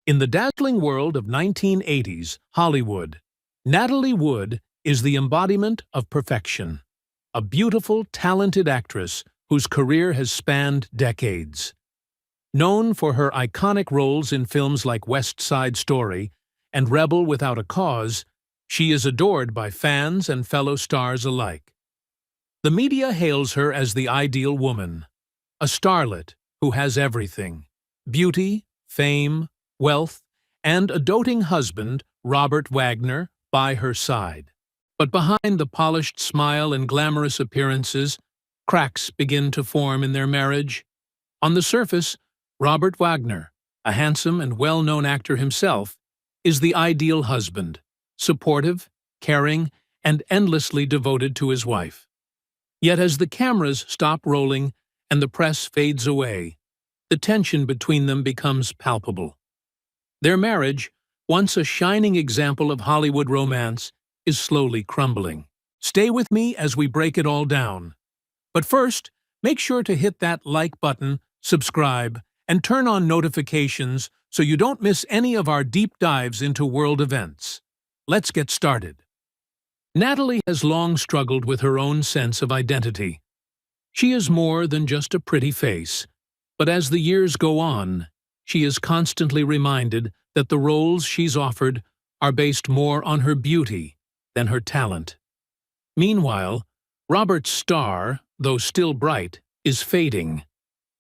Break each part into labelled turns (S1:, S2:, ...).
S1: In the dazzling world of 1980s Hollywood, Natalie Wood is the embodiment of perfection, a beautiful, talented actress whose career has spanned decades. Known for her iconic roles in films like West Side Story and Rebel Without a Cause, she is adored by fans and fellow stars alike. The media hails her as the ideal woman, a starlet who has everything: beauty, fame, wealth, and a doting husband, Robert Wagner, by her side. But behind the polished smile and glamorous appearances, cracks begin to form in their marriage. On the surface, Robert Wagner, a handsome and well-known actor himself, is the ideal husband, supportive, caring, and endlessly devoted to his wife. Yet as the cameras stop rolling and the press fades away, the tension between them becomes palpable. Their marriage, once a shining example of Hollywood romance, is slowly crumbling. Stay with me as we break it all down. But first, make sure to hit that like button, subscribe, and turn on notifications so you don't miss any of our deep dives into world events. Let's get started. Natalie has long struggled with her own sense of identity. She is more than just a pretty face, but as the years go on, she is constantly reminded that the roles she's offered are based more on her beauty than her talent. Meanwhile, Robert's star, though still bright, is fading,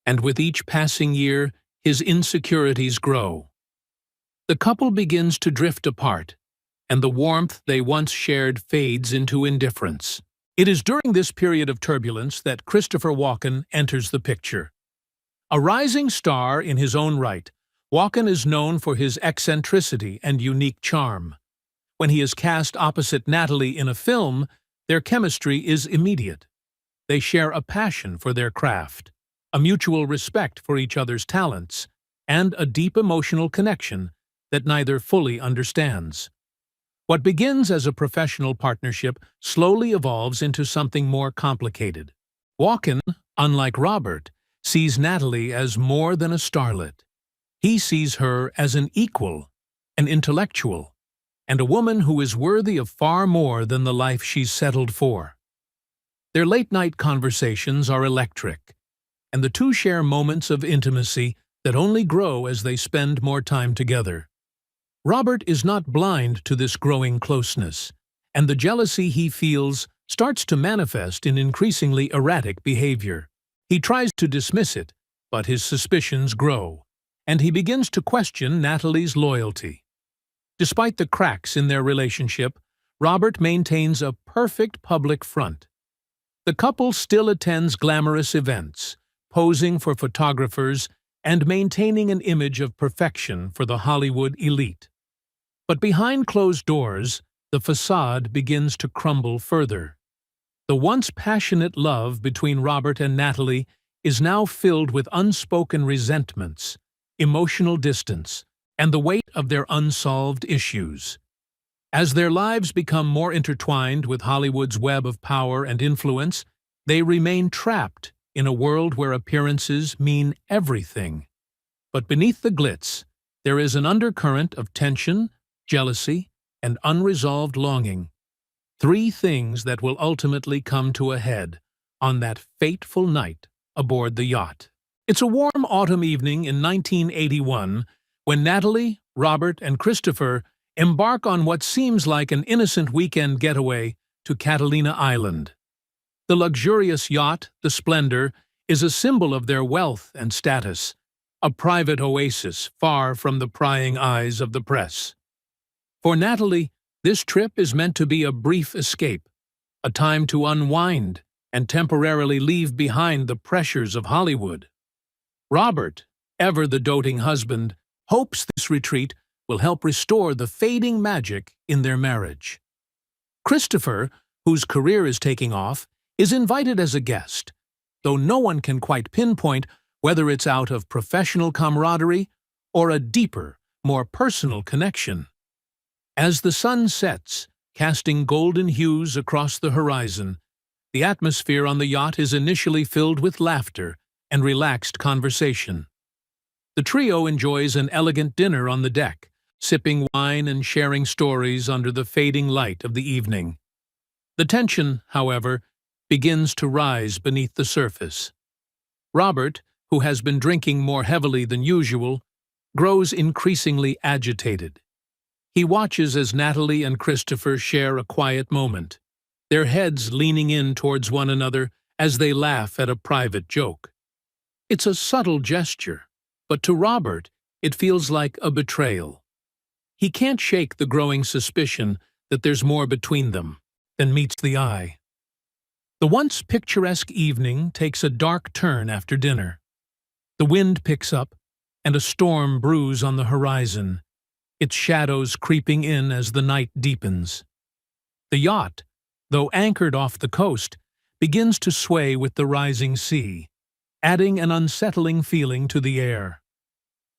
S1: and with each passing year, his insecurities grow. The couple begins to drift apart, and the warmth they once shared fades into indifference. It is during this period of turbulence that Christopher Walken enters the picture. A rising star in his own right, Walken is known for his eccentricity and unique charm. When he is cast opposite Natalie in a film, their chemistry is immediate. They share a passion for their craft, a mutual respect for each other's talents, and a deep emotional connection that neither fully understands. What begins as a professional partnership slowly evolves into something more complicated. Walken, unlike Robert, sees Natalie as more than a starlet. He sees her as an equal, an intellectual, and a woman who is worthy of far more than the life she's settled for. Their late-night conversations are electric, and the two share moments of intimacy that only grow as they spend more time together. Robert is not blind to this growing closeness, and the jealousy he feels starts to manifest in increasingly erratic behavior. He tries to dismiss it, but his suspicions grow, and he begins to question Natalie's loyalty. Despite the cracks in their relationship, Robert maintains a perfect public front. The couple still attends glamorous events, posing for photographers and maintaining an image of perfection for the Hollywood elite. But behind closed doors, the facade begins to crumble further. The once passionate love between Robert and Natalie is now filled with unspoken resentments, emotional distance, and the weight of their unsolved issues. As their lives become more intertwined with Hollywood's web of power and influence, they remain trapped in a world where appearances mean everything. But beneath the glitz, there is an undercurrent of tension, jealousy, and unresolved longing. Three things that will ultimately come to a head on that fateful night aboard the yacht. It's a warm autumn evening in 1981 when Natalie, Robert, and Christopher embark on what seems like an innocent weekend getaway to Catalina Island. The luxurious yacht, the Splendor, is a symbol of their wealth and status, a private oasis far from the prying eyes of the press. For Natalie, this trip is meant to be a brief escape, a time to unwind and temporarily leave behind the pressures of Hollywood. Robert, ever the doting husband, hopes this retreat will help restore the fading magic in their marriage. Christopher, whose career is taking off, is invited as a guest, though no one can quite pinpoint whether it's out of professional camaraderie or a deeper, more personal connection. As the sun sets, casting golden hues across the horizon, the atmosphere on the yacht is initially filled with laughter and relaxed conversation. The trio enjoys an elegant dinner on the deck, sipping wine and sharing stories under the fading light of the evening. The tension, however, begins to rise beneath the surface. Robert, who has been drinking more heavily than usual, grows increasingly agitated. He watches as Natalie and Christopher share a quiet moment, their heads leaning in towards one another as they laugh at a private joke. It's a subtle gesture, but to Robert, it feels like a betrayal. He can't shake the growing suspicion that there's more between them than meets the eye. The once picturesque evening takes a dark turn after dinner. The wind picks up, and a storm brews on the horizon, its shadows creeping in as the night deepens. The yacht, though anchored off the coast, begins to sway with the rising sea, adding an unsettling feeling to the air.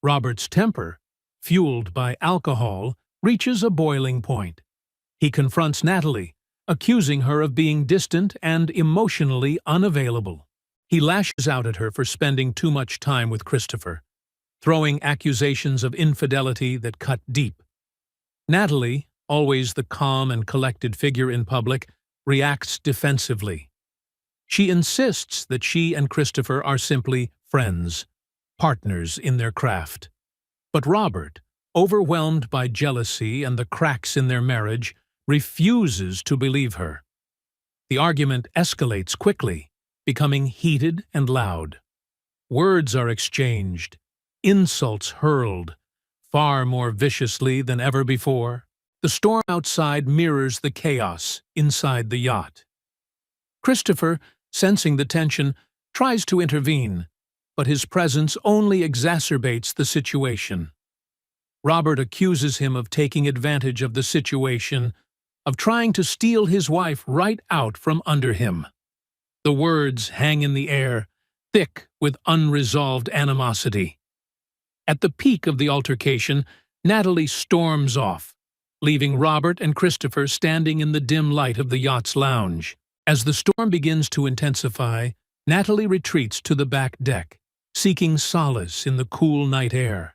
S1: Robert's temper, fueled by alcohol, reaches a boiling point. He confronts Natalie, accusing her of being distant and emotionally unavailable. He lashes out at her for spending too much time with Christopher, throwing accusations of infidelity that cut deep. Natalie, always the calm and collected figure in public, reacts defensively. She insists that she and Christopher are simply friends, partners in their craft. But Robert, overwhelmed by jealousy and the cracks in their marriage, refuses to believe her. The argument escalates quickly, becoming heated and loud. Words are exchanged, insults hurled, far more viciously than ever before. The storm outside mirrors the chaos inside the yacht. Christopher, sensing the tension, tries to intervene, but his presence only exacerbates the situation. Robert accuses him of taking advantage of the situation, of trying to steal his wife right out from under him. The words hang in the air, thick with unresolved animosity. At the peak of the altercation, Natalie storms off, leaving Robert and Christopher standing in the dim light of the yacht's lounge. As the storm begins to intensify, Natalie retreats to the back deck, seeking solace in the cool night air.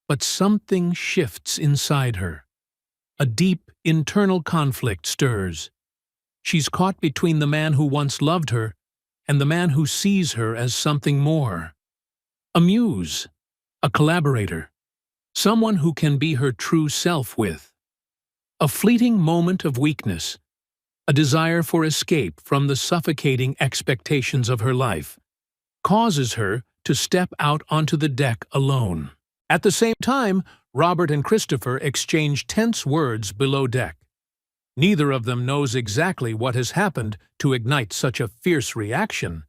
S1: But something shifts inside her. A deep, internal conflict stirs. She's caught between the man who once loved her and the man who sees her as something more. A muse, a collaborator, someone who can be her true self with. A fleeting moment of weakness, a desire for escape from the suffocating expectations of her life, causes her to step out onto the deck alone. At the same time, Robert and Christopher exchange tense words below deck. Neither of them knows exactly what has happened to ignite such a fierce reaction,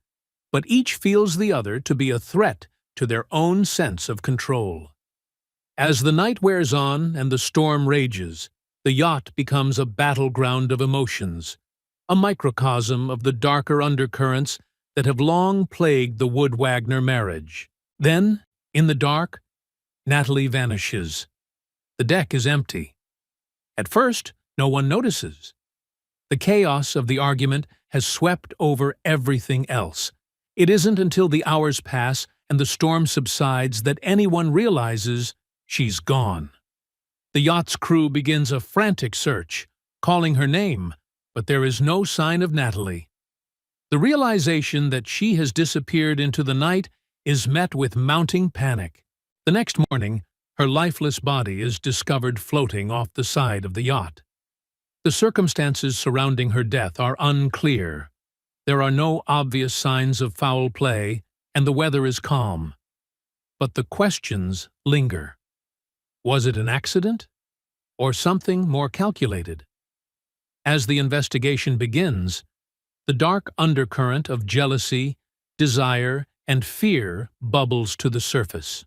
S1: but each feels the other to be a threat to their own sense of control. As the night wears on and the storm rages, the yacht becomes a battleground of emotions, a microcosm of the darker undercurrents that have long plagued the Wood-Wagner marriage. Then, in the dark, Natalie vanishes. The deck is empty. At first, no one notices. The chaos of the argument has swept over everything else. It isn't until the hours pass and the storm subsides that anyone realizes she's gone. The yacht's crew begins a frantic search, calling her name, but there is no sign of Natalie. The realization that she has disappeared into the night is met with mounting panic. The next morning, her lifeless body is discovered floating off the side of the yacht. The circumstances surrounding her death are unclear. There are no obvious signs of foul play, and the weather is calm. But the questions linger. Was it an accident? Or something more calculated? As the investigation begins, the dark undercurrent of jealousy, desire, and fear bubbles to the surface.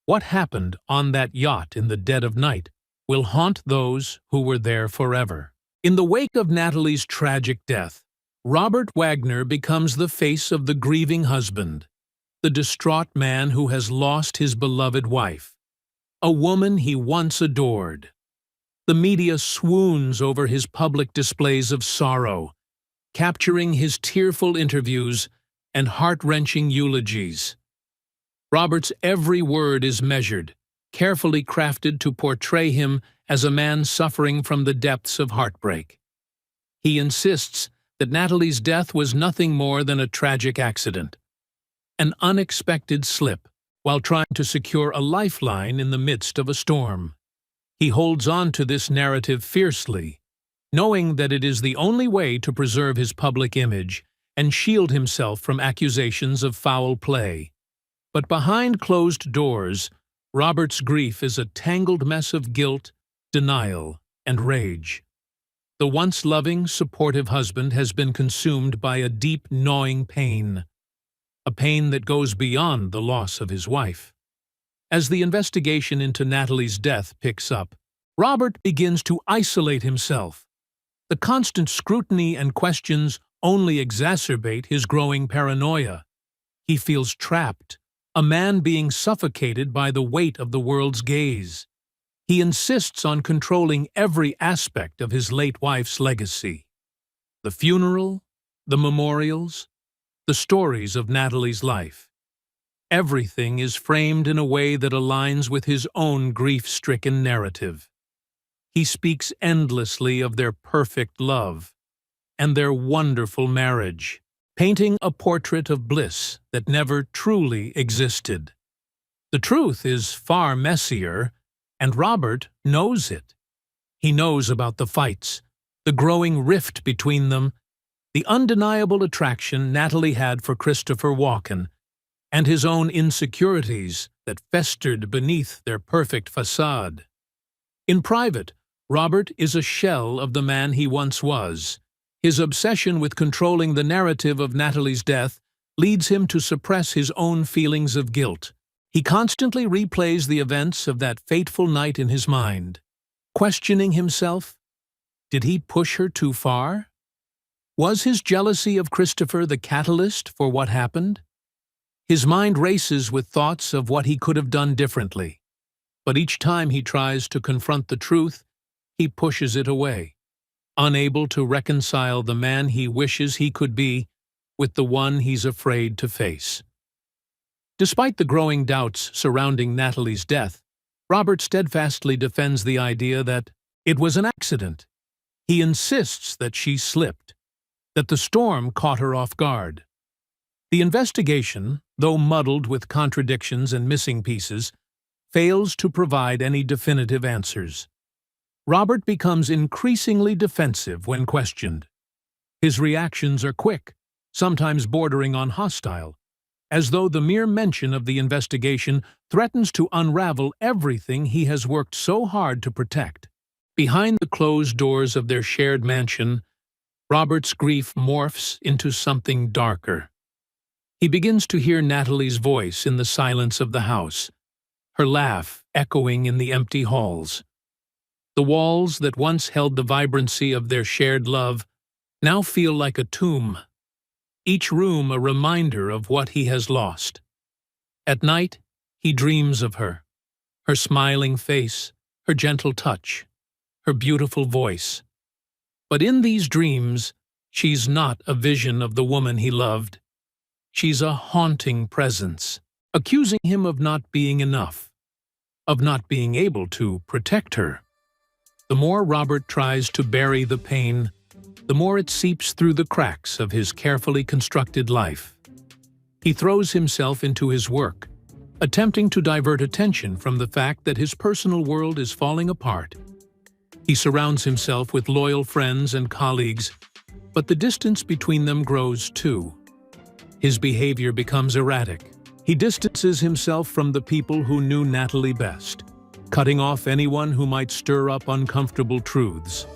S1: What happened on that yacht in the dead of night will haunt those who were there forever. In the wake of Natalie's tragic death, Robert Wagner becomes the face of the grieving husband, the distraught man who has lost his beloved wife, a woman he once adored. The media swoons over his public displays of sorrow, capturing his tearful interviews and heart-wrenching eulogies. Robert's every word is measured, carefully crafted to portray him as a man suffering from the depths of heartbreak. He insists that Natalie's death was nothing more than a tragic accident, an unexpected slip, while trying to secure a lifeline in the midst of a storm. He holds on to this narrative fiercely, knowing that it is the only way to preserve his public image and shield himself from accusations of foul play. But behind closed doors, Robert's grief is a tangled mess of guilt, denial, and rage. The once loving, supportive husband has been consumed by a deep, gnawing pain, a pain that goes beyond the loss of his wife. As the investigation into Natalie's death picks up, Robert begins to isolate himself. The constant scrutiny and questions only exacerbate his growing paranoia. He feels trapped, a man being suffocated by the weight of the world's gaze. He insists on controlling every aspect of his late wife's legacy. The funeral, the memorials, the stories of Natalie's life. Everything is framed in a way that aligns with his own grief-stricken narrative. He speaks endlessly of their perfect love and their wonderful marriage, painting a portrait of bliss that never truly existed. The truth is far messier, and Robert knows it. He knows about the fights, the growing rift between them, the undeniable attraction Natalie had for Christopher Walken, and his own insecurities that festered beneath their perfect facade. In private, Robert is a shell of the man he once was. His obsession with controlling the narrative of Natalie's death leads him to suppress his own feelings of guilt. He constantly replays the events of that fateful night in his mind, questioning himself. Did he push her too far? Was his jealousy of Christopher the catalyst for what happened? His mind races with thoughts of what he could have done differently, but each time he tries to confront the truth, he pushes it away, unable to reconcile the man he wishes he could be with the one he's afraid to face. Despite the growing doubts surrounding Natalie's death, Robert steadfastly defends the idea that it was an accident. He insists that she slipped, that the storm caught her off guard. The investigation, though muddled with contradictions and missing pieces, fails to provide any definitive answers. Robert becomes increasingly defensive when questioned. His reactions are quick, sometimes bordering on hostile, as though the mere mention of the investigation threatens to unravel everything he has worked so hard to protect. Behind the closed doors of their shared mansion, Robert's grief morphs into something darker. He begins to hear Natalie's voice in the silence of the house, her laugh echoing in the empty halls. The walls that once held the vibrancy of their shared love now feel like a tomb, each room a reminder of what he has lost. At night, he dreams of her, her smiling face, her gentle touch, her beautiful voice. But in these dreams, she's not a vision of the woman he loved. She's a haunting presence, accusing him of not being enough, of not being able to protect her. The more Robert tries to bury the pain, the more it seeps through the cracks of his carefully constructed life. He throws himself into his work, attempting to divert attention from the fact that his personal world is falling apart. He surrounds himself with loyal friends and colleagues, but the distance between them grows too. His behavior becomes erratic. He distances himself from the people who knew Natalie best, cutting off anyone who might stir up uncomfortable truths.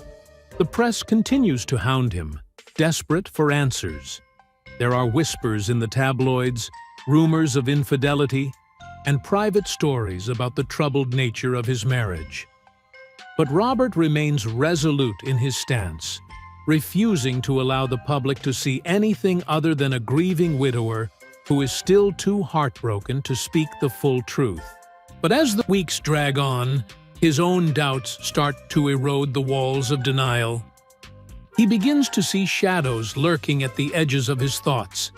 S1: The press continues to hound him, desperate for answers. There are whispers in the tabloids, rumors of infidelity, and private stories about the troubled nature of his marriage. But Robert remains resolute in his stance, refusing to allow the public to see anything other than a grieving widower who is still too heartbroken to speak the full truth. But as the weeks drag on, his own doubts start to erode the walls of denial. He begins to see shadows lurking at the edges of his thoughts,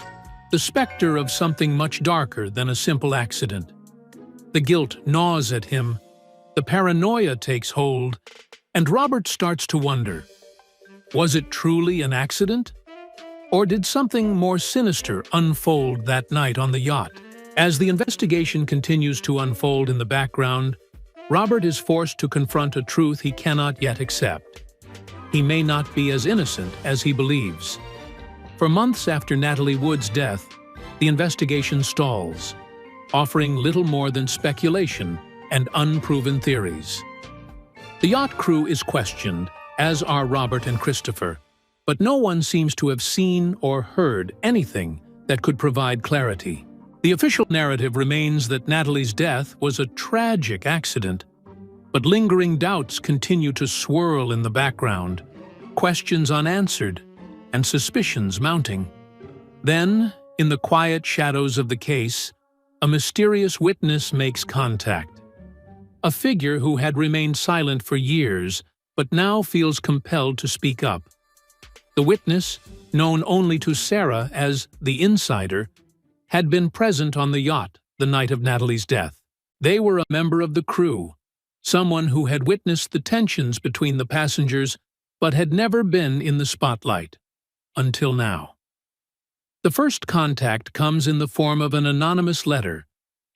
S1: the specter of something much darker than a simple accident. The guilt gnaws at him, the paranoia takes hold, and Robert starts to wonder, was it truly an accident? Or did something more sinister unfold that night on the yacht? As the investigation continues to unfold in the background, Robert is forced to confront a truth he cannot yet accept. He may not be as innocent as he believes. For months after Natalie Wood's death, the investigation stalls, offering little more than speculation and unproven theories. The yacht crew is questioned, as are Robert and Christopher, but no one seems to have seen or heard anything that could provide clarity. The official narrative remains that Natalie's death was a tragic accident, but lingering doubts continue to swirl in the background, questions unanswered, and suspicions mounting. Then, in the quiet shadows of the case, a mysterious witness makes contact. A figure who had remained silent for years, but now feels compelled to speak up. The witness, known only to Sarah as the Insider, had been present on the yacht the night of Natalie's death. They were a member of the crew, someone who had witnessed the tensions between the passengers but had never been in the spotlight. Until now. The first contact comes in the form of an anonymous letter,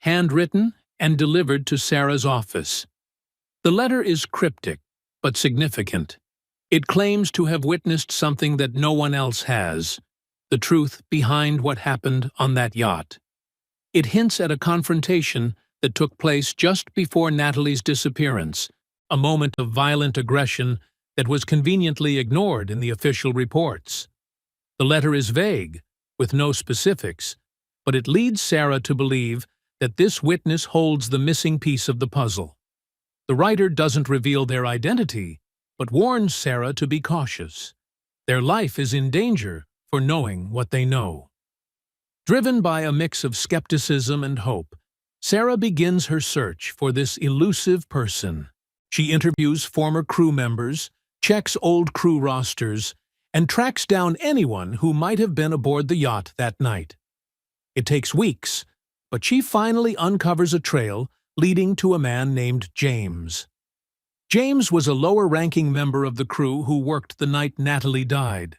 S1: handwritten and delivered to Sarah's office. The letter is cryptic, but significant. It claims to have witnessed something that no one else has, the truth behind what happened on that yacht. It hints at a confrontation that took place just before Natalie's disappearance, a moment of violent aggression that was conveniently ignored in the official reports. The letter is vague, with no specifics, but it leads Sarah to believe that this witness holds the missing piece of the puzzle. The writer doesn't reveal their identity, but warns Sarah to be cautious. Their life is in danger for knowing what they know. Driven by a mix of skepticism and hope, Sarah begins her search for this elusive person. She interviews former crew members, checks old crew rosters, and tracks down anyone who might have been aboard the yacht that night. It takes weeks, but she finally uncovers a trail leading to a man named James. James was a lower-ranking member of the crew who worked the night Natalie died.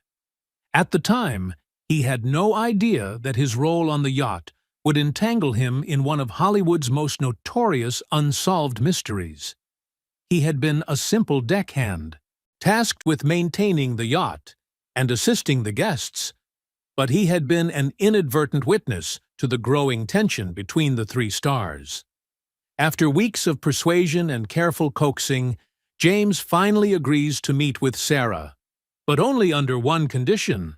S1: At the time, he had no idea that his role on the yacht would entangle him in one of Hollywood's most notorious unsolved mysteries. He had been a simple deckhand, tasked with maintaining the yacht and assisting the guests, but he had been an inadvertent witness to the growing tension between the three stars. After weeks of persuasion and careful coaxing, James finally agrees to meet with Sarah, but only under one condition.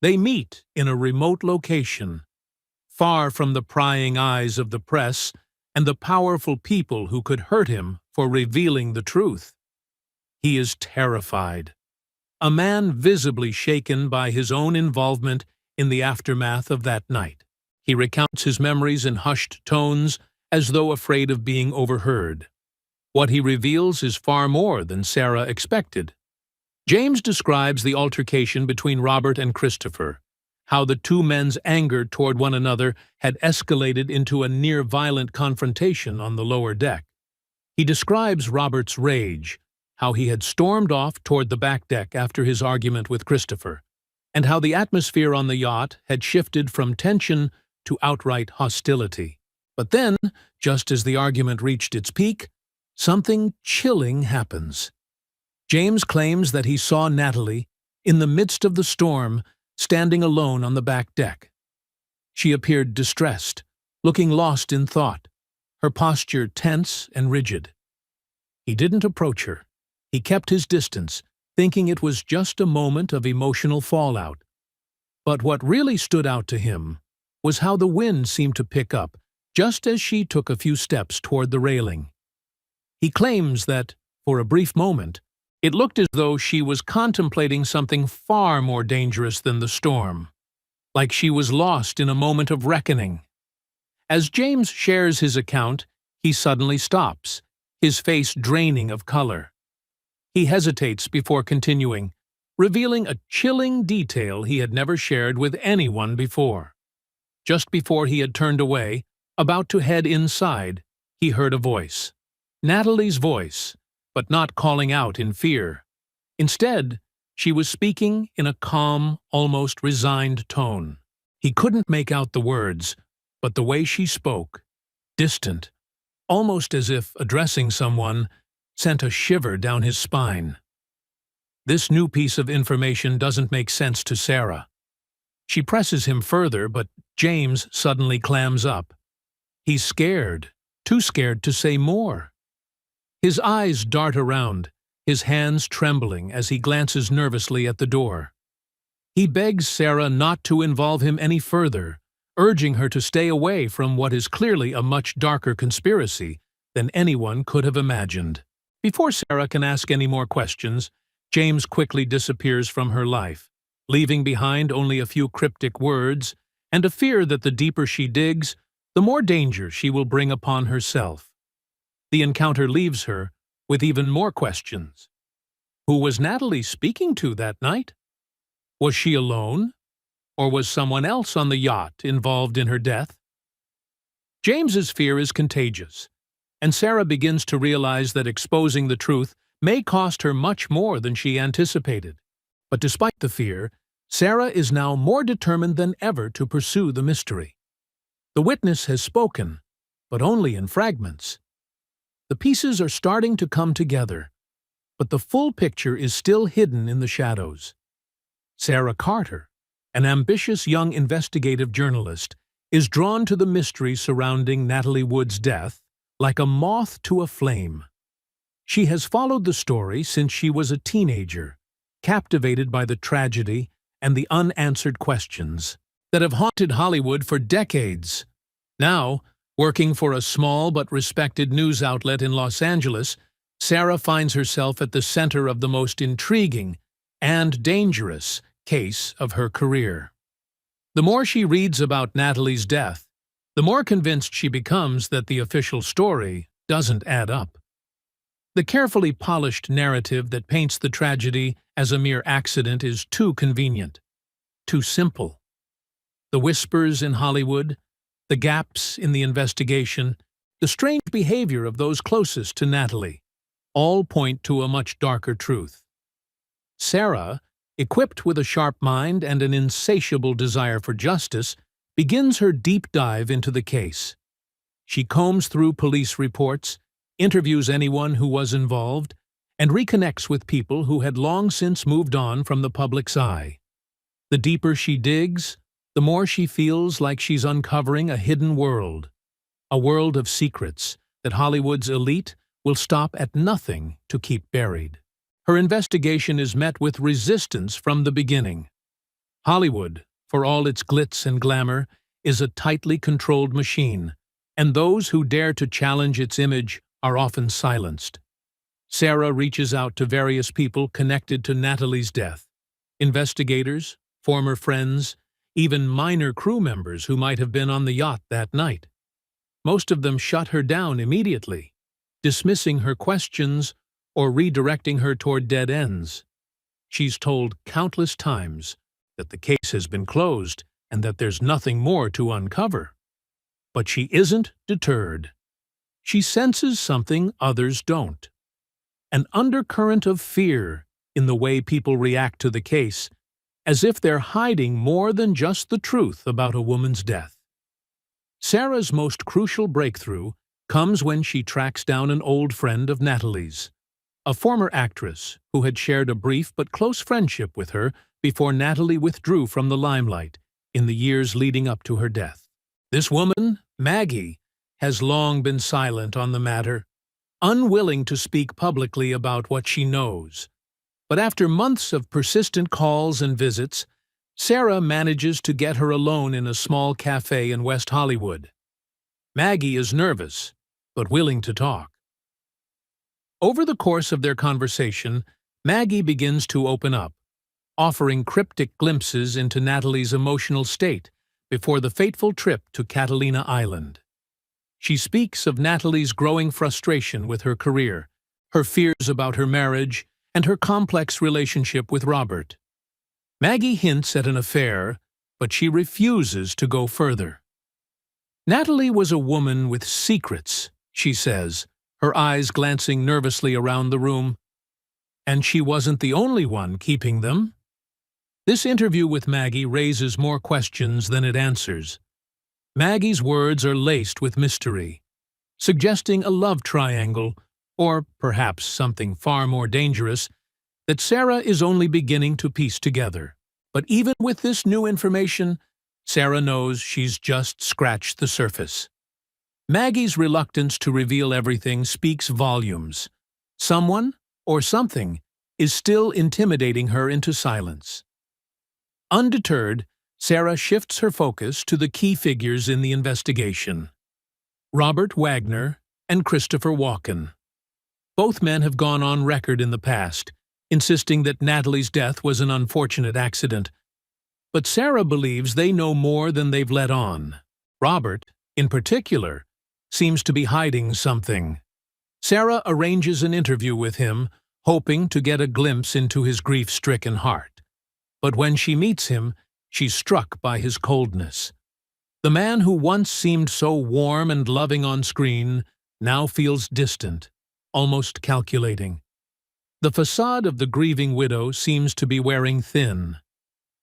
S1: They meet in a remote location, far from the prying eyes of the press and the powerful people who could hurt him for revealing the truth. He is terrified, a man visibly shaken by his own involvement in the aftermath of that night. He recounts his memories in hushed tones, as though afraid of being overheard. What he reveals is far more than Sarah expected. James describes the altercation between Robert and Christopher, how the two men's anger toward one another had escalated into a near-violent confrontation on the lower deck. He describes Robert's rage, how he had stormed off toward the back deck after his argument with Christopher, and how the atmosphere on the yacht had shifted from tension to outright hostility. But then, just as the argument reached its peak, something chilling happens. James claims that he saw Natalie, in the midst of the storm, standing alone on the back deck. She appeared distressed, looking lost in thought, her posture tense and rigid. He didn't approach her. He kept his distance, thinking it was just a moment of emotional fallout. But what really stood out to him was how the wind seemed to pick up just as she took a few steps toward the railing. He claims that, for a brief moment, it looked as though she was contemplating something far more dangerous than the storm, like she was lost in a moment of reckoning. As James shares his account, he suddenly stops, his face draining of color. He hesitates before continuing, revealing a chilling detail he had never shared with anyone before. Just before he had turned away, about to head inside, he heard a voice. Natalie's voice, but not calling out in fear. Instead, she was speaking in a calm, almost resigned tone. He couldn't make out the words, but the way she spoke, distant, almost as if addressing someone, sent a shiver down his spine. This new piece of information doesn't make sense to Sarah. She presses him further, but James suddenly clams up. He's scared, too scared to say more. His eyes dart around, his hands trembling as he glances nervously at the door. He begs Sarah not to involve him any further, urging her to stay away from what is clearly a much darker conspiracy than anyone could have imagined. Before Sarah can ask any more questions, James quickly disappears from her life, leaving behind only a few cryptic words and a fear that the deeper she digs, the more danger she will bring upon herself. The encounter leaves her with even more questions. Who was Natalie speaking to that night? Was she alone? Or was someone else on the yacht involved in her death? James's fear is contagious, and Sarah begins to realize that exposing the truth may cost her much more than she anticipated. But despite the fear, Sarah is now more determined than ever to pursue the mystery. The witness has spoken, but only in fragments. The pieces are starting to come together, but the full picture is still hidden in the shadows. Sarah Carter, an ambitious young investigative journalist, is drawn to the mystery surrounding Natalie Wood's death like a moth to a flame. She has followed the story since she was a teenager, captivated by the tragedy and the unanswered questions that have haunted Hollywood for decades. Now, working for a small but respected news outlet in Los Angeles, Sarah finds herself at the center of the most intriguing and dangerous case of her career. The more she reads about Natalie's death, the more convinced she becomes that the official story doesn't add up. The carefully polished narrative that paints the tragedy as a mere accident is too convenient, too simple. The whispers in Hollywood, the gaps in the investigation, the strange behavior of those closest to Natalie, all point to a much darker truth. Sarah, equipped with a sharp mind and an insatiable desire for justice, begins her deep dive into the case. She combs through police reports, interviews anyone who was involved, and reconnects with people who had long since moved on from the public's eye. The deeper she digs, the more she feels like she's uncovering a hidden world, a world of secrets that Hollywood's elite will stop at nothing to keep buried. Her investigation is met with resistance from the beginning. Hollywood, for all its glitz and glamour, is a tightly controlled machine, and those who dare to challenge its image are often silenced. Sarah reaches out to various people connected to Natalie's death: investigators, former friends, even minor crew members who might have been on the yacht that night. Most of them shut her down immediately, dismissing her questions or redirecting her toward dead ends. She's told countless times that the case has been closed and that there's nothing more to uncover. But she isn't deterred. She senses something others don't: an undercurrent of fear in the way people react to the case, as if they're hiding more than just the truth about a woman's death. Sarah's most crucial breakthrough comes when she tracks down an old friend of Natalie's, a former actress who had shared a brief but close friendship with her before Natalie withdrew from the limelight in the years leading up to her death. This woman, Maggie, has long been silent on the matter, unwilling to speak publicly about what she knows. But after months of persistent calls and visits, Sarah manages to get her alone in a small cafe in West Hollywood. Maggie is nervous, but willing to talk. Over the course of their conversation, Maggie begins to open up, offering cryptic glimpses into Natalie's emotional state before the fateful trip to Catalina Island. She speaks of Natalie's growing frustration with her career, her fears about her marriage, and her complex relationship with Robert. Maggie hints at an affair but she refuses to go further. Natalie was a woman with secrets, she says, her eyes glancing nervously around the room. And she wasn't the only one keeping them. This interview with Maggie raises more questions than it answers. Maggie's words are laced with mystery, suggesting a love triangle, or perhaps something far more dangerous, that Sarah is only beginning to piece together. But even with this new information, Sarah knows she's just scratched the surface. Maggie's reluctance to reveal everything speaks volumes. Someone, or something, is still intimidating her into silence. Undeterred, Sarah shifts her focus to the key figures in the investigation: Robert Wagner and Christopher Walken. Both men have gone on record in the past, insisting that Natalie's death was an unfortunate accident. But Sarah believes they know more than they've let on. Robert, in particular, seems to be hiding something. Sarah arranges an interview with him, hoping to get a glimpse into his grief-stricken heart. But when she meets him, she's struck by his coldness. The man who once seemed so warm and loving on screen now feels distant, almost calculating. The facade of the grieving widow seems to be wearing thin.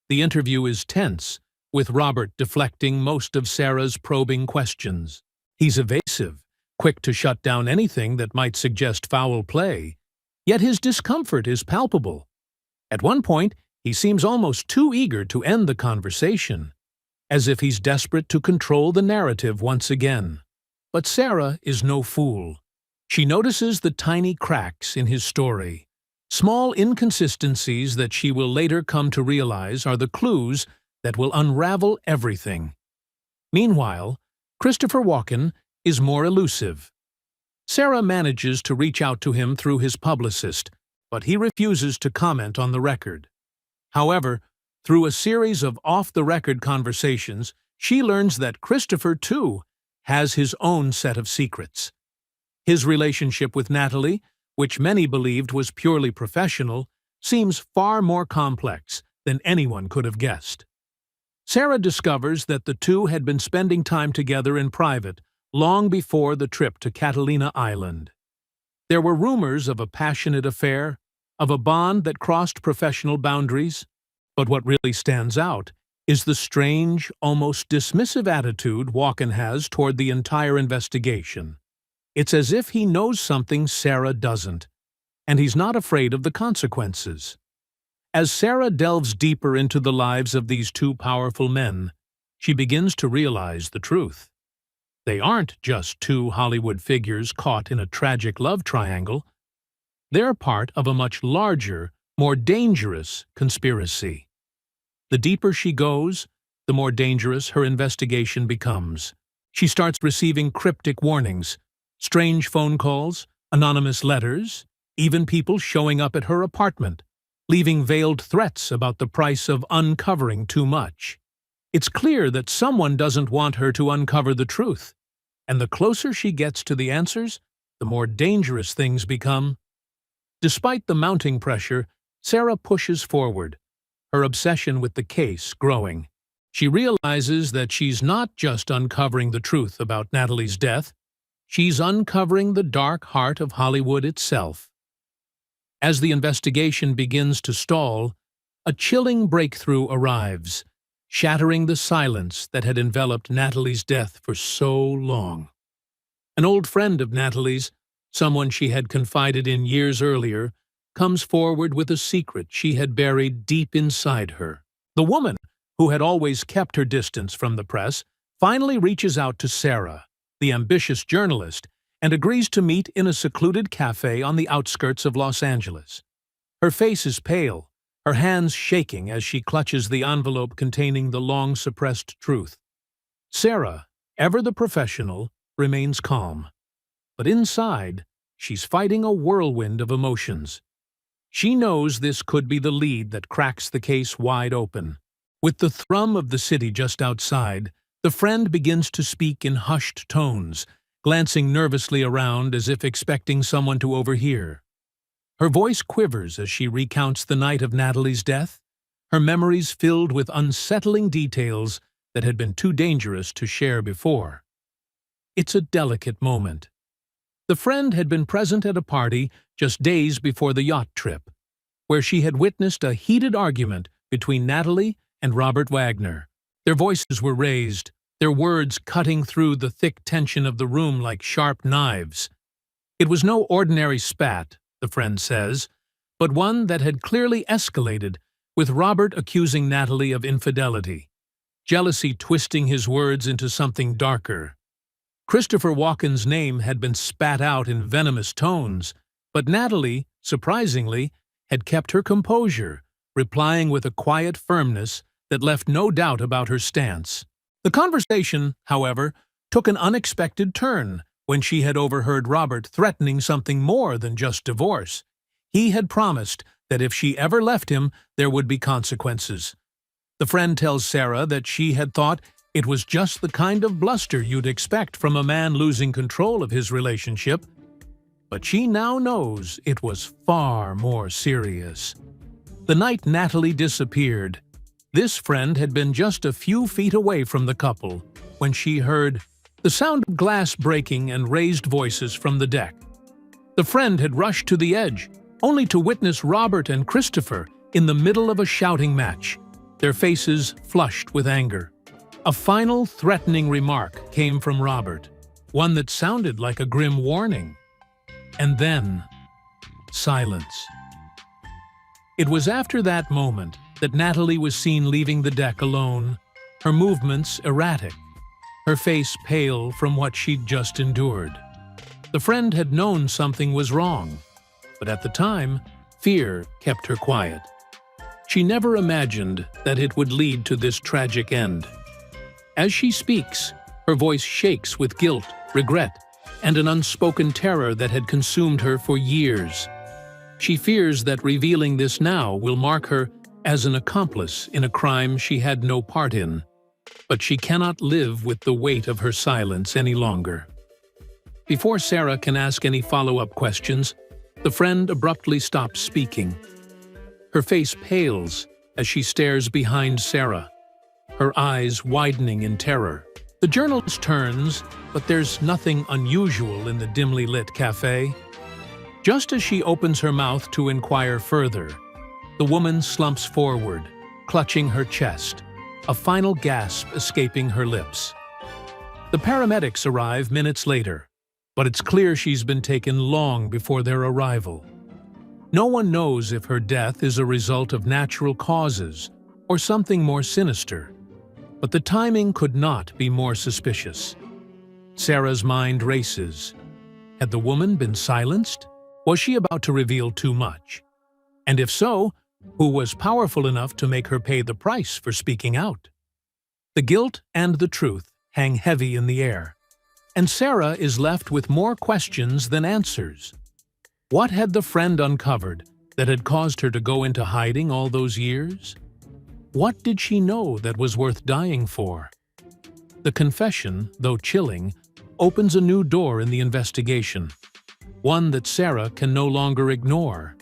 S1: The interview is tense, with Robert deflecting most of Sarah's probing questions. He's evasive, quick to shut down anything that might suggest foul play, yet his discomfort is palpable. At one point, he seems almost too eager to end the conversation, as if he's desperate to control the narrative once again. But Sarah is no fool. She notices the tiny cracks in his story, small inconsistencies that she will later come to realize are the clues that will unravel everything. Meanwhile, Christopher Walken is more elusive. Sarah manages to reach out to him through his publicist, but he refuses to comment on the record. However, through a series of off-the-record conversations, she learns that Christopher, too, has his own set of secrets. His relationship with Natalie, which many believed was purely professional, seems far more complex than anyone could have guessed. Sarah discovers that the two had been spending time together in private long before the trip to Catalina Island. There were rumors of a passionate affair, of a bond that crossed professional boundaries, but what really stands out is the strange, almost dismissive attitude Walken has toward the entire investigation. It's as if he knows something Sarah doesn't, and he's not afraid of the consequences. As Sarah delves deeper into the lives of these two powerful men, she begins to realize the truth. They aren't just two Hollywood figures caught in a tragic love triangle. They're part of a much larger, more dangerous conspiracy. The deeper she goes, the more dangerous her investigation becomes. She starts receiving cryptic warnings, strange phone calls, anonymous letters, even people showing up at her apartment, leaving veiled threats about the price of uncovering too much. It's clear that someone doesn't want her to uncover the truth, and the closer she gets to the answers, the more dangerous things become. Despite the mounting pressure, Sarah pushes forward, her obsession with the case growing. She realizes that she's not just uncovering the truth about Natalie's death, she's uncovering the dark heart of Hollywood itself. As the investigation begins to stall, a chilling breakthrough arrives, shattering the silence that had enveloped Natalie's death for so long. An old friend of Natalie's, someone she had confided in years earlier, comes forward with a secret she had buried deep inside her. The woman, who had always kept her distance from the press, finally reaches out to Sarah, the ambitious journalist, and agrees to meet in a secluded cafe on the outskirts of Los Angeles. Her face is pale, her hands shaking as she clutches the envelope containing the long-suppressed truth. Sarah, ever the professional, remains calm. But inside, she's fighting a whirlwind of emotions. She knows this could be the lead that cracks the case wide open. With the thrum of the city just outside, the friend begins to speak in hushed tones, glancing nervously around as if expecting someone to overhear. Her voice quivers as she recounts the night of Natalie's death, her memories filled with unsettling details that had been too dangerous to share before. It's a delicate moment. The friend had been present at a party just days before the yacht trip, where she had witnessed a heated argument between Natalie and Robert Wagner. Their voices were raised, their words cutting through the thick tension of the room like sharp knives. It was no ordinary spat, the friend says, but one that had clearly escalated, with Robert accusing Natalie of infidelity, jealousy twisting his words into something darker. Christopher Walken's name had been spat out in venomous tones, but Natalie, surprisingly, had kept her composure, replying with a quiet firmness that left no doubt about her stance. The conversation, however, took an unexpected turn when she had overheard Robert threatening something more than just divorce. He had promised that if she ever left him, there would be consequences. The friend tells Sarah that she had thought it was just the kind of bluster you'd expect from a man losing control of his relationship, but she now knows it was far more serious. The night Natalie disappeared, this friend had been just a few feet away from the couple when she heard the sound of glass breaking and raised voices from the deck. The friend had rushed to the edge, only to witness Robert and Christopher in the middle of a shouting match, their faces flushed with anger. A final threatening remark came from Robert, one that sounded like a grim warning. And then, silence. It was after that moment that Natalie was seen leaving the deck alone, her movements erratic, her face pale from what she'd just endured. The friend had known something was wrong, but at the time, fear kept her quiet. She never imagined that it would lead to this tragic end. As she speaks, her voice shakes with guilt, regret, and an unspoken terror that had consumed her for years. She fears that revealing this now will mark her as an accomplice in a crime she had no part in. But she cannot live with the weight of her silence any longer. Before Sarah can ask any follow-up questions, the friend abruptly stops speaking. Her face pales as she stares behind Sarah, her eyes widening in terror. The journalist turns, but there's nothing unusual in the dimly lit cafe. Just as she opens her mouth to inquire further, the woman slumps forward, clutching her chest, a final gasp escaping her lips. The paramedics arrive minutes later, but it's clear she's been taken long before their arrival. No one knows if her death is a result of natural causes or something more sinister, but the timing could not be more suspicious. Sarah's mind races. Had the woman been silenced? Was she about to reveal too much? And if so, who was powerful enough to make her pay the price for speaking out? The guilt and the truth hang heavy in the air, and Sarah is left with more questions than answers. What had the friend uncovered that had caused her to go into hiding all those years? What did she know that was worth dying for? The confession, though chilling, opens a new door in the investigation, one that Sarah can no longer ignore.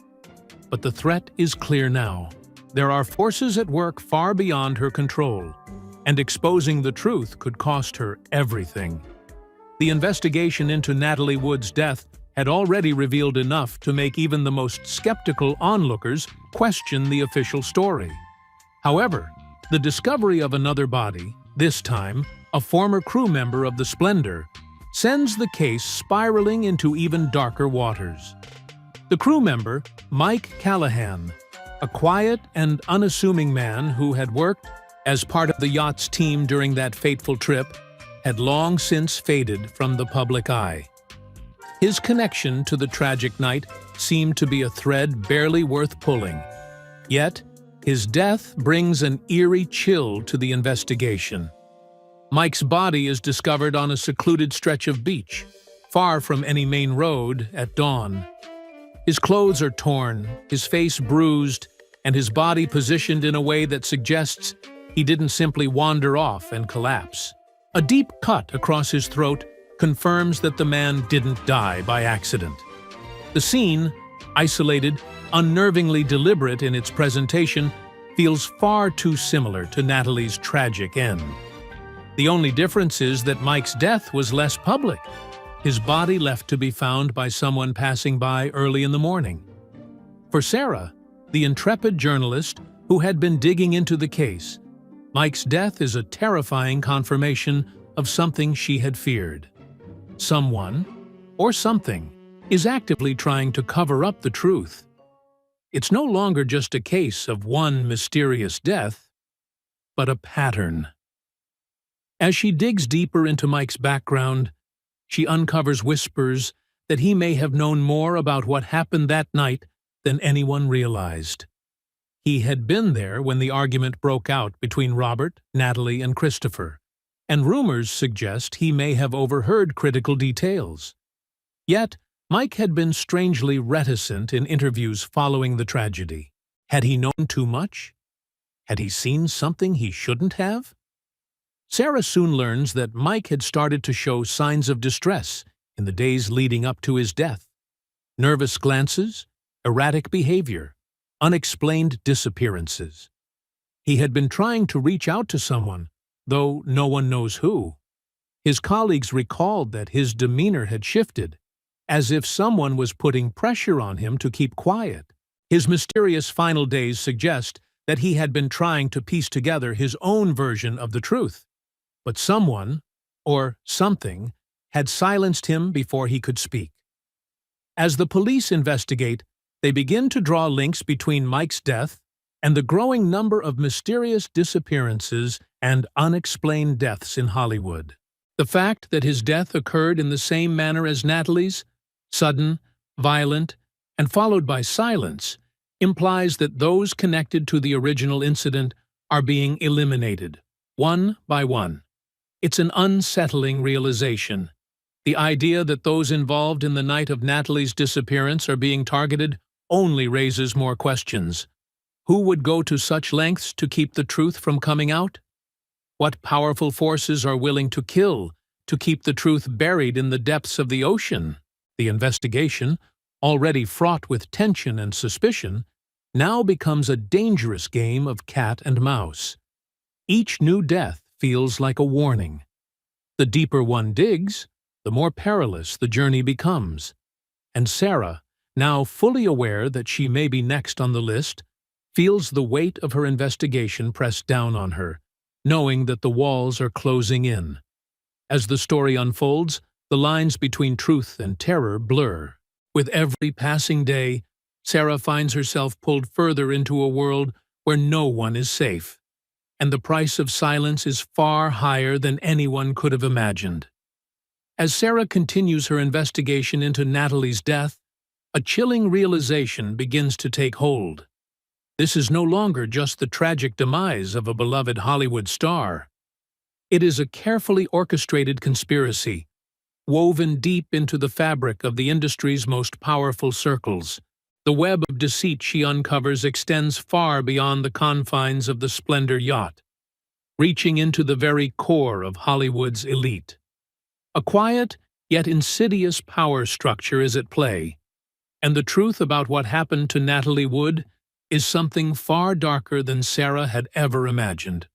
S1: But the threat is clear now. There are forces at work far beyond her control, and exposing the truth could cost her everything. The investigation into Natalie Wood's death had already revealed enough to make even the most skeptical onlookers question the official story. However, the discovery of another body, this time a former crew member of the Splendor, sends the case spiraling into even darker waters. The crew member, Mike Callahan, a quiet and unassuming man who had worked as part of the yacht's team during that fateful trip, had long since faded from the public eye. His connection to the tragic night seemed to be a thread barely worth pulling. Yet, his death brings an eerie chill to the investigation. Mike's body is discovered on a secluded stretch of beach, far from any main road, at dawn. His clothes are torn, his face bruised, and his body positioned in a way that suggests he didn't simply wander off and collapse. A deep cut across his throat confirms that the man didn't die by accident. The scene, isolated, unnervingly deliberate in its presentation, feels far too similar to Natalie's tragic end. The only difference is that Mike's death was less public, his body left to be found by someone passing by early in the morning. For Sarah, the intrepid journalist who had been digging into the case, Mike's death is a terrifying confirmation of something she had feared. Someone, or something, is actively trying to cover up the truth. It's no longer just a case of one mysterious death, but a pattern. As she digs deeper into Mike's background, she uncovers whispers that he may have known more about what happened that night than anyone realized. He had been there when the argument broke out between Robert, Natalie, and Christopher, and rumors suggest he may have overheard critical details. Yet, Mike had been strangely reticent in interviews following the tragedy. Had he known too much? Had he seen something he shouldn't have? Sarah soon learns that Mike had started to show signs of distress in the days leading up to his death. Nervous glances, erratic behavior, unexplained disappearances. He had been trying to reach out to someone, though no one knows who. His colleagues recalled that his demeanor had shifted, as if someone was putting pressure on him to keep quiet. His mysterious final days suggest that he had been trying to piece together his own version of the truth. But someone, or something, had silenced him before he could speak. As the police investigate, they begin to draw links between Mike's death and the growing number of mysterious disappearances and unexplained deaths in Hollywood. The fact that his death occurred in the same manner as Natalie's, sudden, violent, and followed by silence, implies that those connected to the original incident are being eliminated, one by one. It's an unsettling realization. The idea that those involved in the night of Natalie's disappearance are being targeted only raises more questions. Who would go to such lengths to keep the truth from coming out? What powerful forces are willing to kill to keep the truth buried in the depths of the ocean? The investigation, already fraught with tension and suspicion, now becomes a dangerous game of cat and mouse. Each new death feels like a warning. The deeper one digs, the more perilous the journey becomes. And Sarah, now fully aware that she may be next on the list, feels the weight of her investigation press down on her, knowing that the walls are closing in. As the story unfolds, the lines between truth and terror blur. With every passing day, Sarah finds herself pulled further into a world where no one is safe, and the price of silence is far higher than anyone could have imagined. As Sarah continues her investigation into Natalie's death, a chilling realization begins to take hold. This is no longer just the tragic demise of a beloved Hollywood star. It is a carefully orchestrated conspiracy, woven deep into the fabric of the industry's most powerful circles. The web of deceit she uncovers extends far beyond the confines of the Splendor yacht, reaching into the very core of Hollywood's elite. A quiet, yet insidious power structure is at play, and the truth about what happened to Natalie Wood is something far darker than Sarah had ever imagined.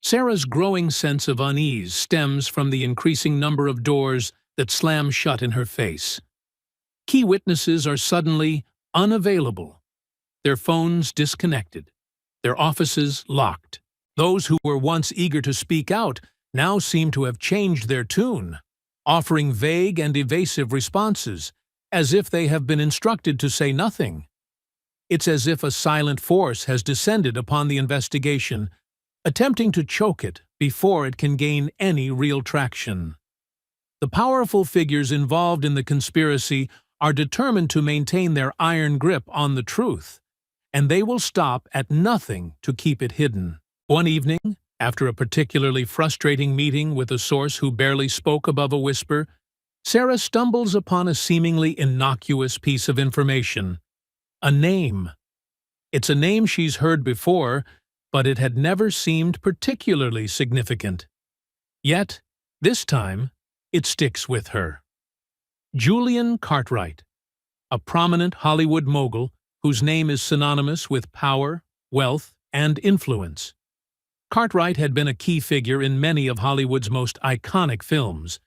S1: Sarah's growing sense of unease stems from the increasing number of doors that slam shut in her face. Key witnesses are suddenly unavailable, their phones disconnected, their offices locked. Those who were once eager to speak out now seem to have changed their tune, offering vague and evasive responses, as if they have been instructed to say nothing. It's as if a silent force has descended upon the investigation, attempting to choke it before it can gain any real traction. The powerful figures involved in the conspiracy are determined to maintain their iron grip on the truth, and they will stop at nothing to keep it hidden. One evening, after a particularly frustrating meeting with a source who barely spoke above a whisper, Sarah stumbles upon a seemingly innocuous piece of information. A name. It's a name she's heard before, but it had never seemed particularly significant. Yet, this time, it sticks with her. Julian Cartwright, a prominent Hollywood mogul whose name is synonymous with power, wealth, and influence. Cartwright had been a key figure in many of Hollywood's most iconic films,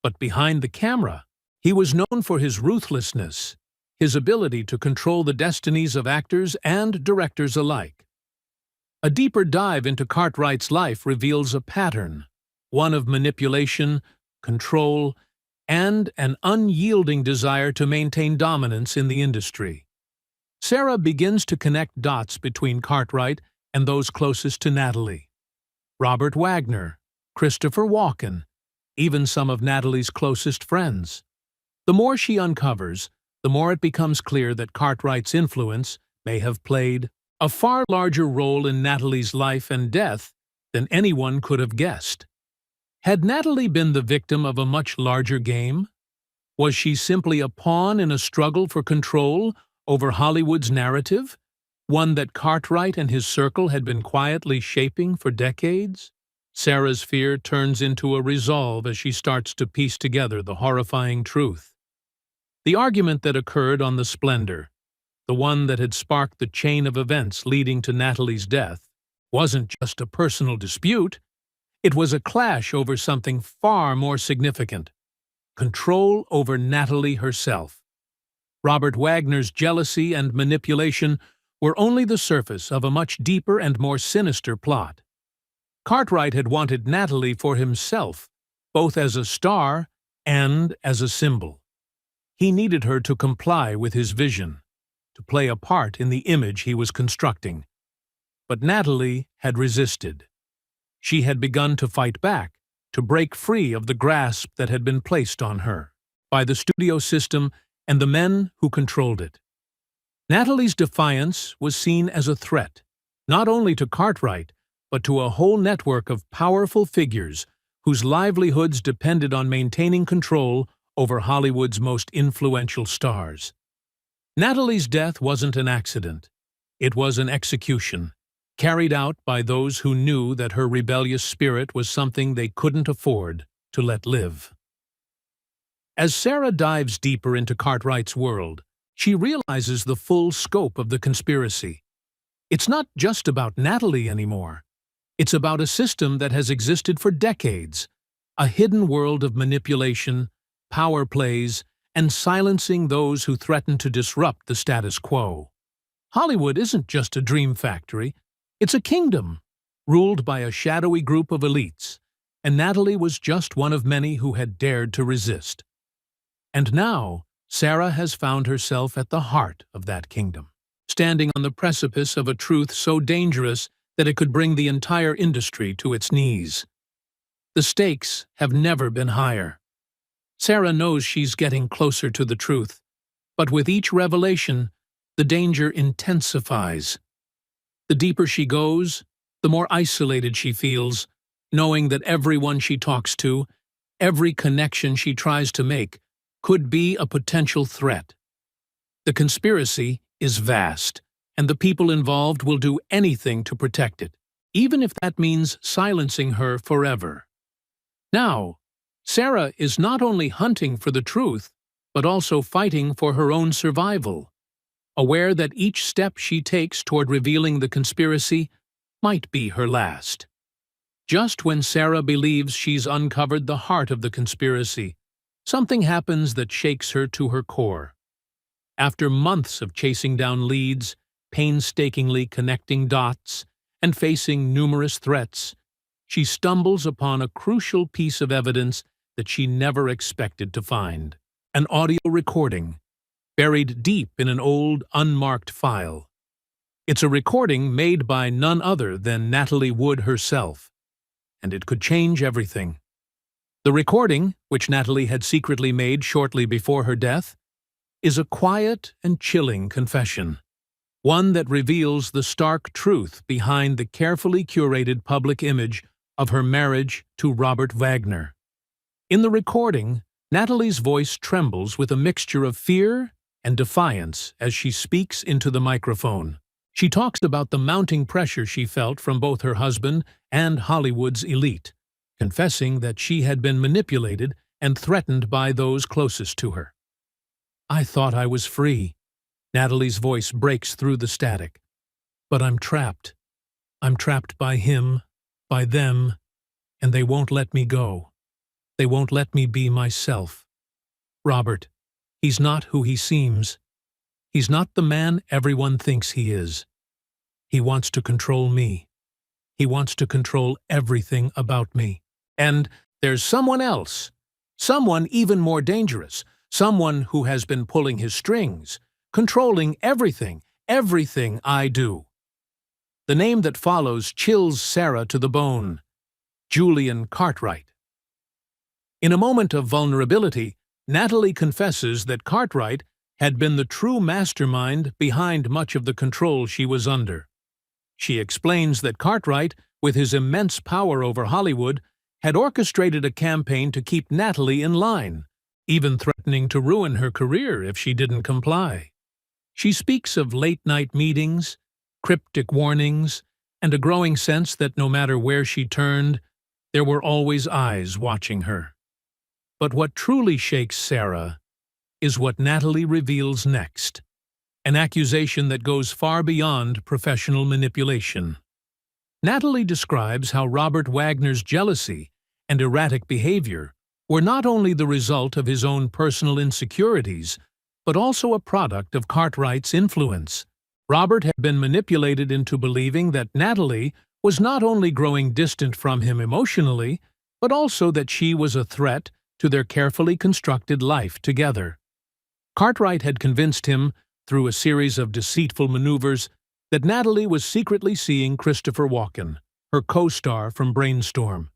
S1: but behind the camera, he was known for his ruthlessness, his ability to control the destinies of actors and directors alike. A deeper dive into Cartwright's life reveals a pattern, one of manipulation, control, and an unyielding desire to maintain dominance in the industry. Sarah begins to connect dots between Cartwright and those closest to Natalie. Robert Wagner, Christopher Walken, even some of Natalie's closest friends. The more she uncovers, the more it becomes clear that Cartwright's influence may have played a far larger role in Natalie's life and death than anyone could have guessed. Had Natalie been the victim of a much larger game? Was she simply a pawn in a struggle for control over Hollywood's narrative, one that Cartwright and his circle had been quietly shaping for decades? Sarah's fear turns into a resolve as she starts to piece together the horrifying truth. The argument that occurred on the Splendor, the one that had sparked the chain of events leading to Natalie's death, wasn't just a personal dispute. It was a clash over something far more significant: control over Natalie herself. Robert Wagner's jealousy and manipulation were only the surface of a much deeper and more sinister plot. Cartwright had wanted Natalie for himself, both as a star and as a symbol. He needed her to comply with his vision, to play a part in the image he was constructing. But Natalie had resisted. She had begun to fight back, to break free of the grasp that had been placed on her by the studio system and the men who controlled it. Natalie's defiance was seen as a threat, not only to Cartwright, but to a whole network of powerful figures whose livelihoods depended on maintaining control over Hollywood's most influential stars. Natalie's death wasn't an accident. It was an execution, carried out by those who knew that her rebellious spirit was something they couldn't afford to let live. As Sarah dives deeper into Cartwright's world, she realizes the full scope of the conspiracy. It's not just about Natalie anymore. It's about a system that has existed for decades, a hidden world of manipulation, power plays, and silencing those who threaten to disrupt the status quo. Hollywood isn't just a dream factory. It's a kingdom, ruled by a shadowy group of elites, and Natalie was just one of many who had dared to resist. And now, Sarah has found herself at the heart of that kingdom, standing on the precipice of a truth so dangerous that it could bring the entire industry to its knees. The stakes have never been higher. Sarah knows she's getting closer to the truth, but with each revelation, the danger intensifies. The deeper she goes, the more isolated she feels, knowing that everyone she talks to, every connection she tries to make, could be a potential threat. The conspiracy is vast, and the people involved will do anything to protect it, even if that means silencing her forever. Now, Sarah is not only hunting for the truth, but also fighting for her own survival, aware that each step she takes toward revealing the conspiracy might be her last. Just when Sarah believes she's uncovered the heart of the conspiracy, something happens that shakes her to her core. After months of chasing down leads, painstakingly connecting dots, and facing numerous threats, she stumbles upon a crucial piece of evidence that she never expected to find: an audio recording, buried deep in an old, unmarked file. It's a recording made by none other than Natalie Wood herself, and it could change everything. The recording, which Natalie had secretly made shortly before her death, is a quiet and chilling confession, one that reveals the stark truth behind the carefully curated public image of her marriage to Robert Wagner. In the recording, Natalie's voice trembles with a mixture of fear and defiance as she speaks into the microphone. She talks about the mounting pressure she felt from both her husband and Hollywood's elite, confessing that she had been manipulated and threatened by those closest to her. "I thought I was free." Natalie's voice breaks through the static. "But I'm trapped. I'm trapped by him, by them, and they won't let me go. They won't let me be myself. Robert, he's not who he seems. He's not the man everyone thinks he is. He wants to control me. He wants to control everything about me. And there's someone else, someone even more dangerous, someone who has been pulling his strings, controlling everything, everything I do. The name that follows chills Sarah to the bone. Julian Cartwright. In a moment of vulnerability, Natalie confesses that Cartwright had been the true mastermind behind much of the control she was under. She explains that Cartwright, with his immense power over Hollywood, had orchestrated a campaign to keep Natalie in line, even threatening to ruin her career if she didn't comply. She speaks of late-night meetings, cryptic warnings, and a growing sense that no matter where she turned, there were always eyes watching her. But what truly shakes Sarah is what Natalie reveals next, an accusation that goes far beyond professional manipulation. Natalie describes how Robert Wagner's jealousy and erratic behavior were not only the result of his own personal insecurities, but also a product of Cartwright's influence. Robert had been manipulated into believing that Natalie was not only growing distant from him emotionally, but also that she was a threat to their carefully constructed life together. Cartwright had convinced him, through a series of deceitful maneuvers, that Natalie was secretly seeing Christopher Walken, her co-star from Brainstorm.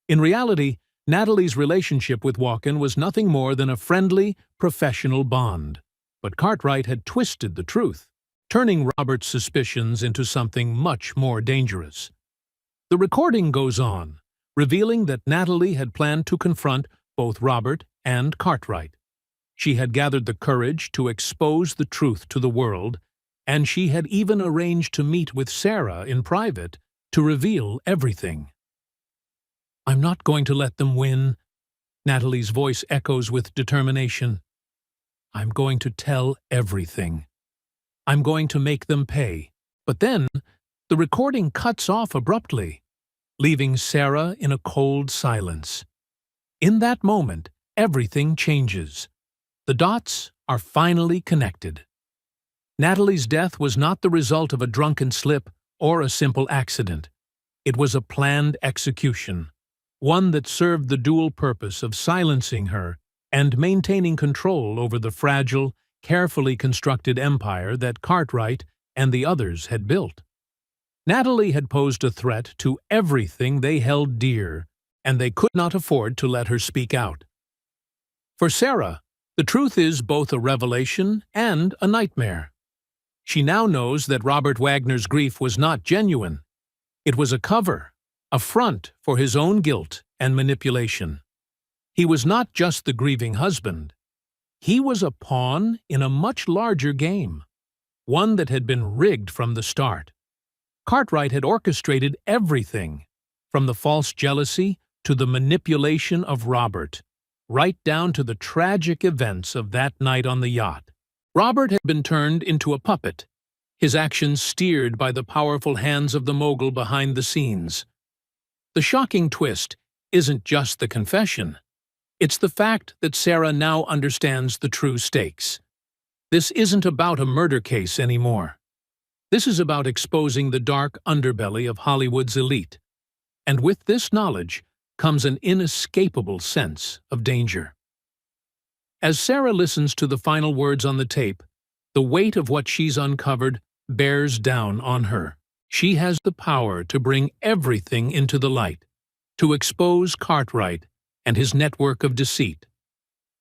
S1: In reality, Natalie's relationship with Walken was nothing more than a friendly, professional bond. But Cartwright had twisted the truth, turning Robert's suspicions into something much more dangerous. The recording goes on, revealing that Natalie had planned to confront both Robert and Cartwright. She had gathered the courage to expose the truth to the world, and she had even arranged to meet with Sarah in private to reveal everything. "I'm not going to let them win," Natalie's voice echoes with determination. "I'm going to tell everything. I'm going to make them pay." But then, the recording cuts off abruptly, leaving Sarah in a cold silence. In that moment, everything changes. The dots are finally connected. Natalie's death was not the result of a drunken slip or a simple accident. It was a planned execution, one that served the dual purpose of silencing her and maintaining control over the fragile, carefully constructed empire that Cartwright and the others had built. Natalie had posed a threat to everything they held dear, and they could not afford to let her speak out. For Sarah, the truth is both a revelation and a nightmare. She now knows that Robert Wagner's grief was not genuine. It was a cover, a front for his own guilt and manipulation. He was not just the grieving husband. He was a pawn in a much larger game, one that had been rigged from the start. Cartwright had orchestrated everything, from the false jealousy to the manipulation of Robert, right down to the tragic events of that night on the yacht. Robert had been turned into a puppet, his actions steered by the powerful hands of the mogul behind the scenes. The shocking twist isn't just the confession. It's the fact that Sarah now understands the true stakes. This isn't about a murder case anymore. This is about exposing the dark underbelly of Hollywood's elite. And with this knowledge comes an inescapable sense of danger. As Sarah listens to the final words on the tape, the weight of what she's uncovered bears down on her. She has the power to bring everything into the light, to expose Cartwright and his network of deceit.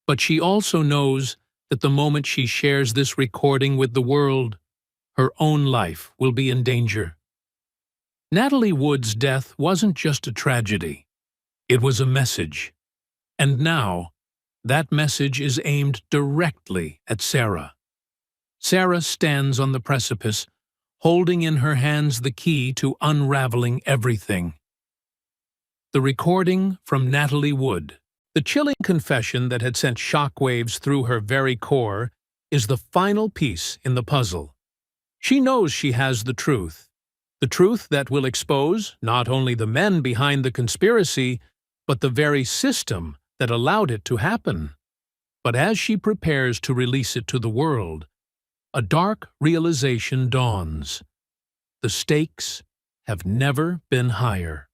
S1: But she also knows that the moment she shares this recording with the world, her own life will be in danger. Natalie Wood's death wasn't just a tragedy. It was a message. And now, that message is aimed directly at Sarah. Sarah stands on the precipice, holding in her hands the key to unraveling everything. The recording from Natalie Wood, the chilling confession that had sent shockwaves through her very core, is the final piece in the puzzle. She knows she has the truth, The truth that will expose not only the men behind the conspiracy, but the very system that allowed it to happen. But as she prepares to release it to the world, a dark realization dawns. The stakes have never been higher,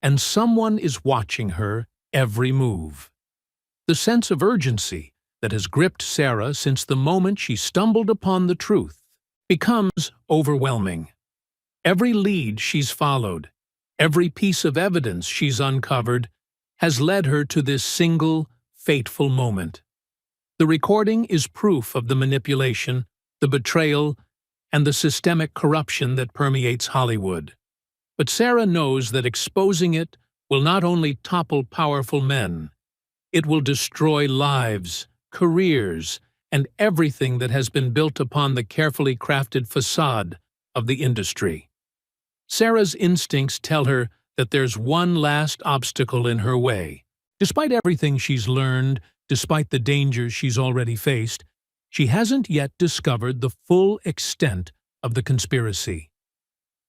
S1: and someone is watching her every move. The sense of urgency that has gripped Sarah since the moment she stumbled upon the truth becomes overwhelming. Every lead she's followed, every piece of evidence she's uncovered, has led her to this single, fateful moment. The recording is proof of the manipulation, the betrayal, and the systemic corruption that permeates Hollywood. But Sarah knows that exposing it will not only topple powerful men, it will destroy lives, careers, and everything that has been built upon the carefully crafted facade of the industry. Sarah's instincts tell her that there's one last obstacle in her way. Despite everything she's learned, despite the dangers she's already faced, she hasn't yet discovered the full extent of the conspiracy.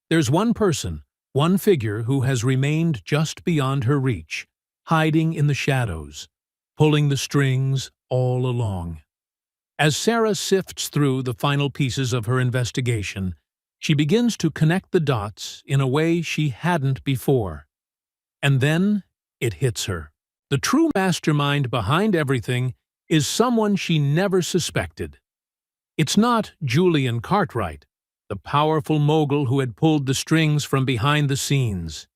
S1: There's one person, one figure who has remained just beyond her reach, hiding in the shadows, pulling the strings all along. As Sarah sifts through the final pieces of her investigation, she begins to connect the dots in a way she hadn't before. And then it hits her. The true mastermind behind everything is someone she never suspected. It's not Julian Cartwright, the powerful mogul who had pulled the strings from behind the scenes.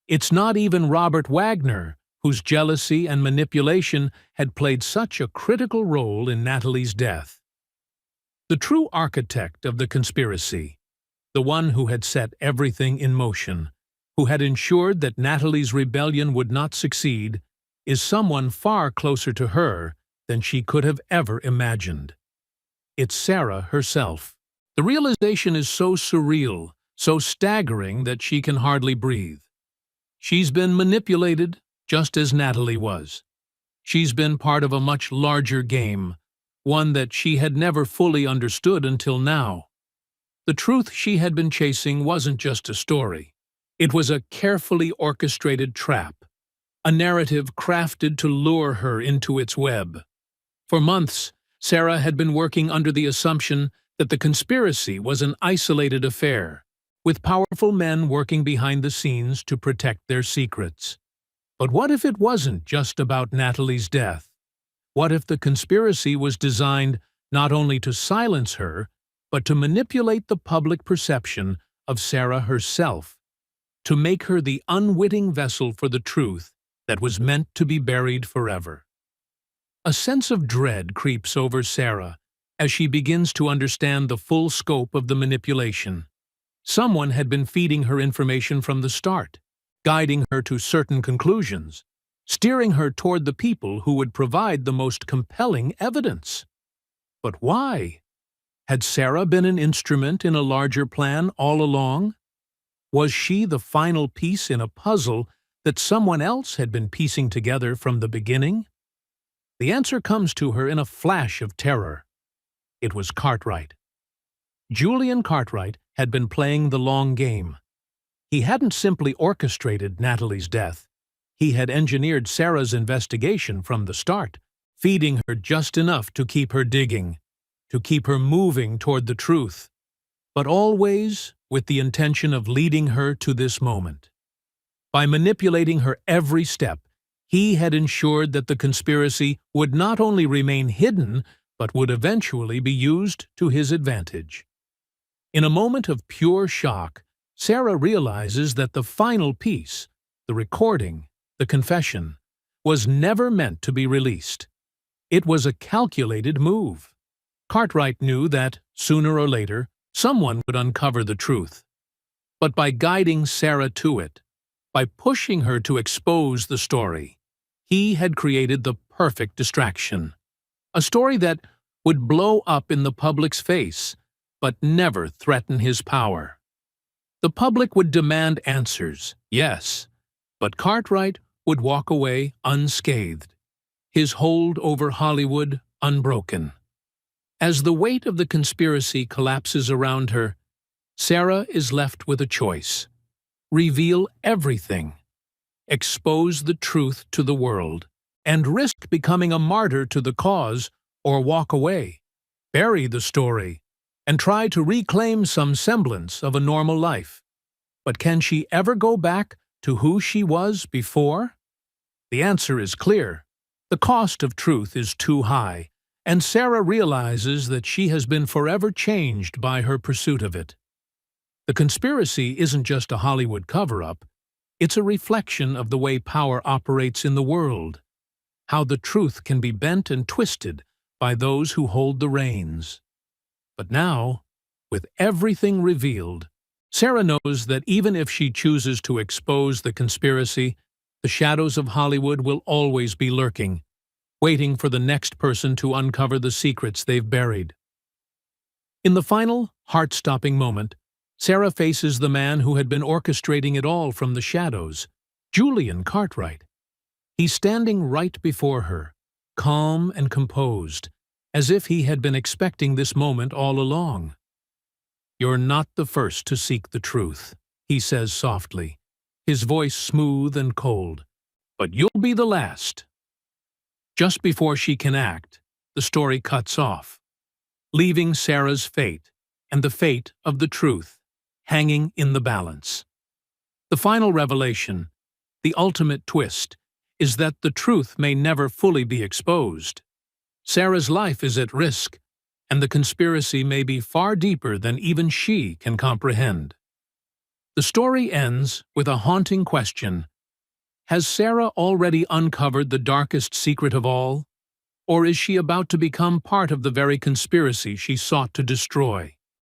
S1: It's not even Robert Wagner, whose jealousy and manipulation had played such a critical role in Natalie's death. The true architect of the conspiracy, the one who had set everything in motion, who had ensured that Natalie's rebellion would not succeed, is someone far closer to her than she could have ever imagined. It's Sarah herself. The realization is so surreal, so staggering that she can hardly breathe. She's been manipulated, just as Natalie was. She's been part of a much larger game, one that she had never fully understood until now. The truth she had been chasing wasn't just a story. It was a carefully orchestrated trap, a narrative crafted to lure her into its web. For months, Sarah had been working under the assumption that the conspiracy was an isolated affair, with powerful men working behind the scenes to protect their secrets. But what if it wasn't just about Natalie's death? What if the conspiracy was designed not only to silence her, but to manipulate the public perception of Sarah herself, to make her the unwitting vessel for the truth that was meant to be buried forever? A sense of dread creeps over Sarah as she begins to understand the full scope of the manipulation. Someone had been feeding her information from the start, guiding her to certain conclusions, steering her toward the people who would provide the most compelling evidence. But why? Had Sarah been an instrument in a larger plan all along? Was she the final piece in a puzzle that someone else had been piecing together from the beginning? The answer comes to her in a flash of terror. It was Cartwright. Julian Cartwright had been playing the long game. He hadn't simply orchestrated Natalie's death. He had engineered Sarah's investigation from the start, feeding her just enough to keep her digging, to keep her moving toward the truth, but always with the intention of leading her to this moment. By manipulating her every step, he had ensured that the conspiracy would not only remain hidden, but would eventually be used to his advantage. In a moment of pure shock, Sarah realizes that the final piece, the recording, the confession, was never meant to be released. It was a calculated move. Cartwright knew that, sooner or later, someone would uncover the truth. But by guiding Sarah to it, by pushing her to expose the story, he had created the perfect distraction. A story that would blow up in the public's face, but never threaten his power. The public would demand answers, yes, but Cartwright would walk away unscathed, his hold over Hollywood unbroken. As the weight of the conspiracy collapses around her, Sarah is left with a choice. Reveal everything, expose the truth to the world, and risk becoming a martyr to the cause, or walk away, bury the story, and try to reclaim some semblance of a normal life. But can she ever go back to who she was before? The answer is clear. The cost of truth is too high, and Sarah realizes that she has been forever changed by her pursuit of it. The conspiracy isn't just a Hollywood cover-up, it's a reflection of the way power operates in the world, how the truth can be bent and twisted by those who hold the reins. But now, with everything revealed, Sarah knows that even if she chooses to expose the conspiracy, the shadows of Hollywood will always be lurking, waiting for the next person to uncover the secrets they've buried. In the final, heart-stopping moment, Sarah faces the man who had been orchestrating it all from the shadows, Julian Cartwright. He's standing right before her, calm and composed, as if he had been expecting this moment all along. "You're not the first to seek the truth," he says softly, his voice smooth and cold, "but you'll be the last." Just before she can act, the story cuts off, leaving Sarah's fate and the fate of the truth hanging in the balance. The final revelation, the ultimate twist, is that the truth may never fully be exposed. Sarah's life is at risk, and the conspiracy may be far deeper than even she can comprehend. The story ends with a haunting question. Has Sarah already uncovered the darkest secret of all? Or is she about to become part of the very conspiracy she sought to destroy?